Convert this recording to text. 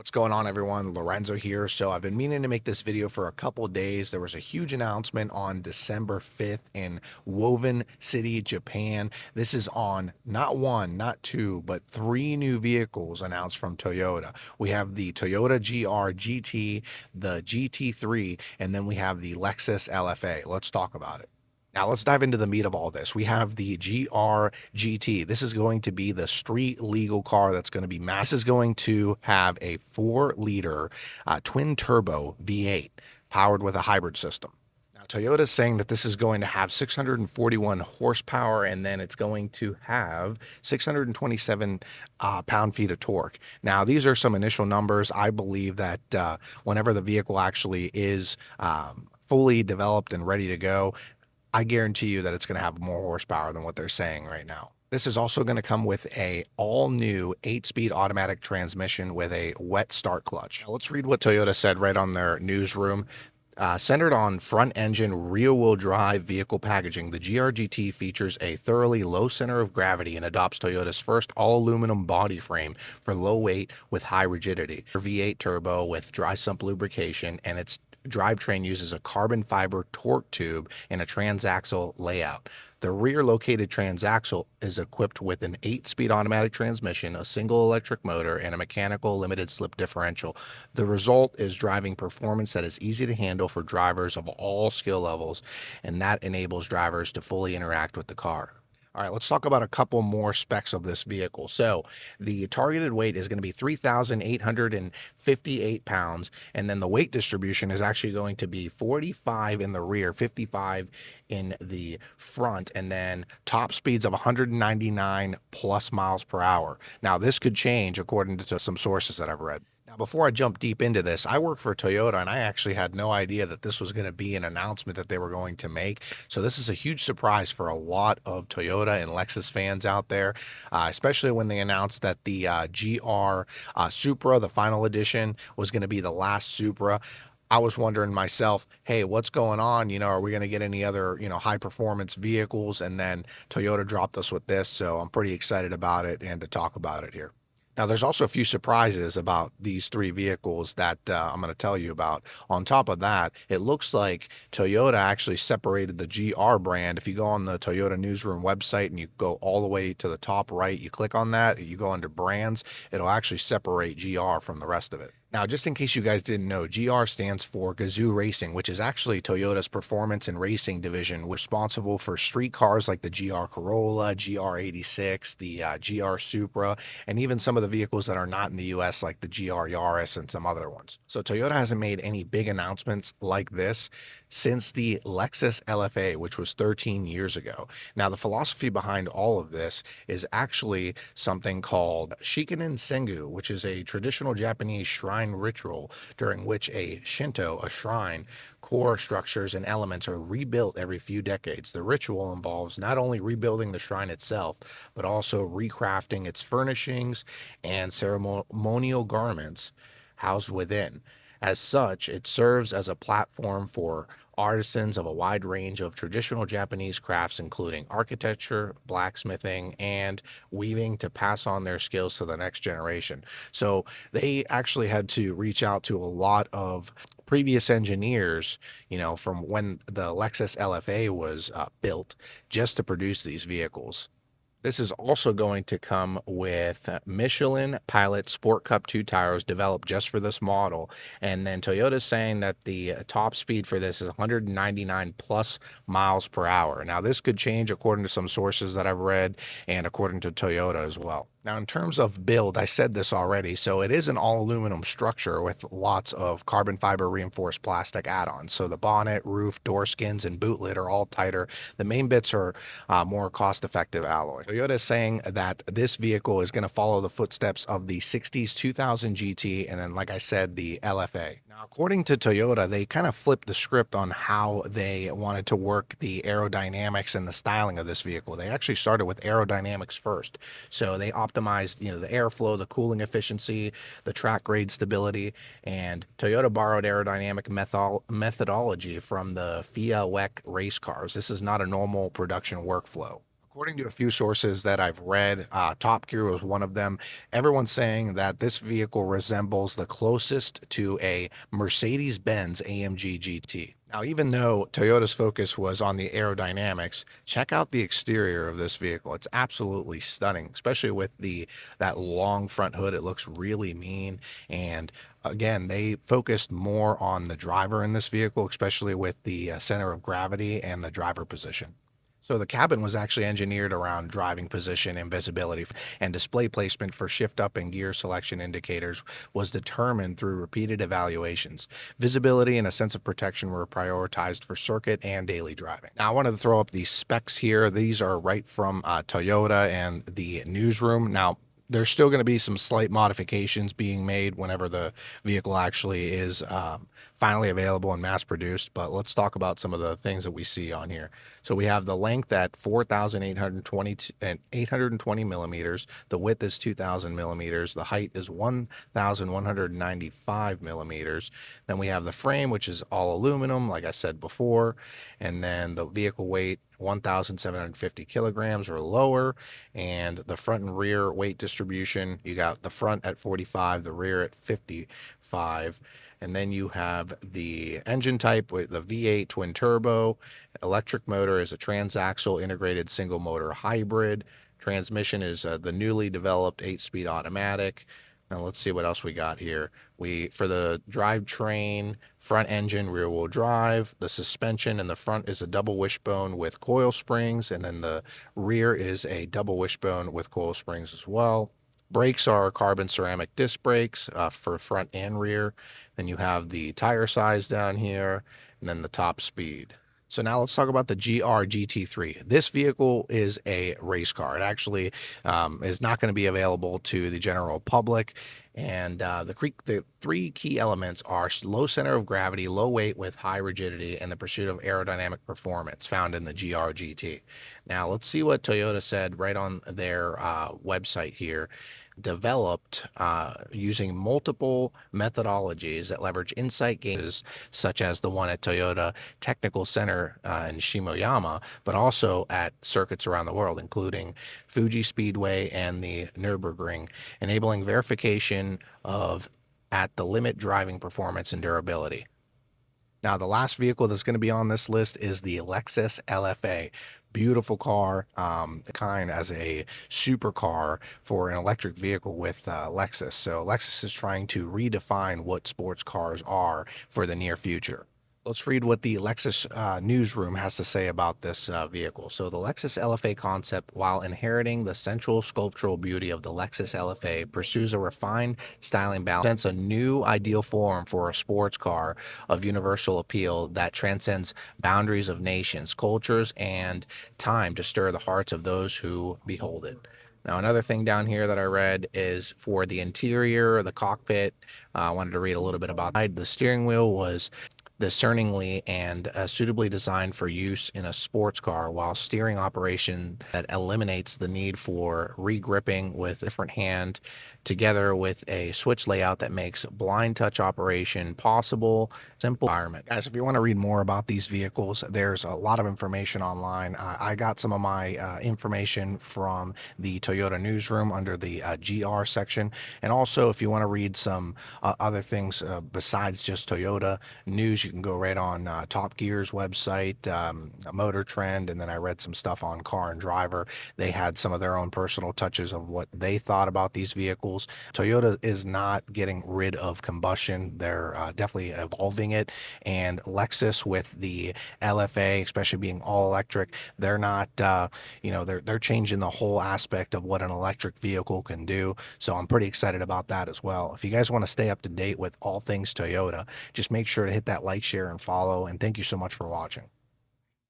What's going on, everyone? Lorenzo here. So I've been meaning to make this video for a couple of days. There was a huge announcement on December 5th in Woven City, Japan. This is on not one, not two, but three new vehicles announced from Toyota. We have the Toyota GR GT, the GT3, and then we have the Lexus LFA. Let's talk about it. Now let's dive into the meat of all this. We have the GRGT. This is going to be the street legal car that's going to be massive. This is going to have a 4-liter twin turbo V8 powered with a hybrid system. Now Toyota is saying that this is going to have 641 horsepower, and then it's going to have 627 pound-feet of torque. Now these are some initial numbers. I believe that whenever the vehicle actually is fully developed and ready to go, I guarantee you that it's going to have more horsepower than what they're saying right now. This is also going to come with a all-new 8-speed automatic transmission with a wet start clutch. Now let's read what Toyota said right on their newsroom. Centered on front-engine rear-wheel drive vehicle packaging, the GRGT features a thoroughly low center of gravity and adopts Toyota's first all-aluminum body frame for low weight with high rigidity. V8 turbo with dry sump lubrication, and its drivetrain uses a carbon fiber torque tube and a transaxle layout. The rear-located transaxle is equipped with an 8-speed automatic transmission, a single electric motor, and a mechanical limited-slip differential. The result is driving performance that is easy to handle for drivers of all skill levels, and that enables drivers to fully interact with the car. All right, let's talk about a couple more specs of this vehicle. So the targeted weight is going to be 3,858 pounds, and then the weight distribution is actually going to be 45 in the rear, 55 in the front, and then top speeds of 199 plus miles per hour. Now, this could change according to some sources that I've read. Now, before I jump deep into this, I work for Toyota, and I actually had no idea that this was going to be an announcement that they were going to make. So this is a huge surprise for a lot of Toyota and Lexus fans out there, especially when they announced that the GR Supra, the final edition, was going to be the last Supra. I was wondering myself, hey, what's going on? Are we going to get any other, high performance vehicles? And then Toyota dropped us with this. So I'm pretty excited about it and to talk about it here. Now, there's also a few surprises about these three vehicles that I'm going to tell you about. On top of that, it looks like Toyota actually separated the GR brand. If you go on the Toyota Newsroom website and you go all the way to the top right, you click on that, you go under brands, it'll actually separate GR from the rest of it. Now, just in case you guys didn't know, GR stands for GAZOO Racing, which is actually Toyota's performance and racing division, responsible for street cars like the GR Corolla, GR86, the GR Supra, and even some of the vehicles that are not in the US like the GR Yaris and some other ones. So Toyota hasn't made any big announcements like this since the Lexus LFA, which was 13 years ago. Now, the philosophy behind all of this is actually something called Shikinen Sengu, which is a traditional Japanese shrine ritual during which a Shinto, a shrine, core structures and elements are rebuilt every few decades. The ritual involves not only rebuilding the shrine itself, but also recrafting its furnishings and ceremonial garments housed within. As such, it serves as a platform for artisans of a wide range of traditional Japanese crafts, including architecture, blacksmithing, and weaving, to pass on their skills to the next generation. So they actually had to reach out to a lot of previous engineers, from when the Lexus LFA was built, just to produce these vehicles. This is also going to come with Michelin Pilot Sport Cup 2 tires developed just for this model. And then Toyota's saying that the top speed for this is 199 plus miles per hour. Now, this could change according to some sources that I've read and according to Toyota as well. Now, in terms of build, I said this already, so it is an all-aluminum structure with lots of carbon fiber reinforced plastic add-ons. So the bonnet, roof, door skins, and boot lid are all tighter. The main bits are more cost-effective alloy. Toyota is saying that this vehicle is going to follow the footsteps of the 60s 2000 GT and then, like I said, the LFA. Now, according to Toyota, they kind of flipped the script on how they wanted to work the aerodynamics and the styling of this vehicle. They actually started with aerodynamics first. So they optimized, the airflow, the cooling efficiency, the track grade stability, and Toyota borrowed aerodynamic methodology from the FIA-ready race cars. This is not a normal production workflow. According to a few sources that I've read, Top Gear was one of them. Everyone's saying that this vehicle resembles the closest to a Mercedes-Benz AMG GT. Now, even though Toyota's focus was on the aerodynamics, check out the exterior of this vehicle. It's absolutely stunning, especially with that long front hood. It looks really mean. And again, they focused more on the driver in this vehicle, especially with the center of gravity and the driver position. So the cabin was actually engineered around driving position and visibility, and display placement for shift up and gear selection indicators was determined through repeated evaluations. Visibility and a sense of protection were prioritized for circuit and daily driving. Now I wanted to throw up these specs here. These are right from Toyota and the newsroom. Now, there's still going to be some slight modifications being made whenever the vehicle actually is finally available and mass produced. But let's talk about some of the things that we see on here. So we have the length at 4,820 millimeters. The width is 2,000 millimeters. The height is 1,195 millimeters. Then we have the frame, which is all aluminum, like I said before. And then the vehicle weight, 1,750 kilograms or lower. And the front and rear weight distribution, you got the front at 45, the rear at 55. And then you have the engine type with the V8 twin turbo. Electric motor is a transaxle integrated single motor hybrid. Transmission is the newly developed 8-speed automatic. Now let's see what else we got here. For the drivetrain, front engine, rear wheel drive. The suspension in the front is a double wishbone with coil springs, and then the rear is a double wishbone with coil springs as well. Brakes are carbon ceramic disc brakes for front and rear. Then you have the tire size down here, and then the top speed. So now let's talk about the GR GT3. This vehicle is a race car. It actually is not going to be available to the general public. And the three key elements are low center of gravity, low weight with high rigidity, and the pursuit of aerodynamic performance found in the GRGT. Now let's see what Toyota said right on their website here. Developed using multiple methodologies that leverage insight gains, such as the one at Toyota Technical Center in Shimoyama, but also at circuits around the world, including Fuji Speedway and the Nürburgring, enabling verification of at the limit driving performance and durability. Now, the last vehicle that's going to be on this list is the Lexus LFA. Beautiful car, kind as a supercar for an electric vehicle with Lexus. So Lexus is trying to redefine what sports cars are for the near future. Let's read what the Lexus newsroom has to say about this vehicle. So the Lexus LFA Concept, while inheriting the central sculptural beauty of the Lexus LFA, pursues a refined styling balance, presents a new ideal form for a sports car of universal appeal that transcends boundaries of nations, cultures, and time to stir the hearts of those who behold it. Now, another thing down here that I read is for the interior, the cockpit. I wanted to read a little bit about that. The steering wheel was discerningly and suitably designed for use in a sports car, while steering operation that eliminates the need for re-gripping with a different hand, together with a switch layout that makes blind touch operation possible. Simple environment. Guys, if you want to read more about these vehicles, there's a lot of information online. I got some of my information from the Toyota newsroom under the GR section. And also, if you want to read some other things besides just Toyota news, you can go right on Top Gear's website, Motor Trend, and then I read some stuff on Car and Driver. They had some of their own personal touches of what they thought about these vehicles. Toyota is not getting rid of combustion. They're definitely evolving it. And Lexus with the LFA, especially being all electric, they're not, they're changing the whole aspect of what an electric vehicle can do. So I'm pretty excited about that as well. If you guys want to stay up to date with all things Toyota, just make sure to hit that like, share, and follow. And thank you so much for watching.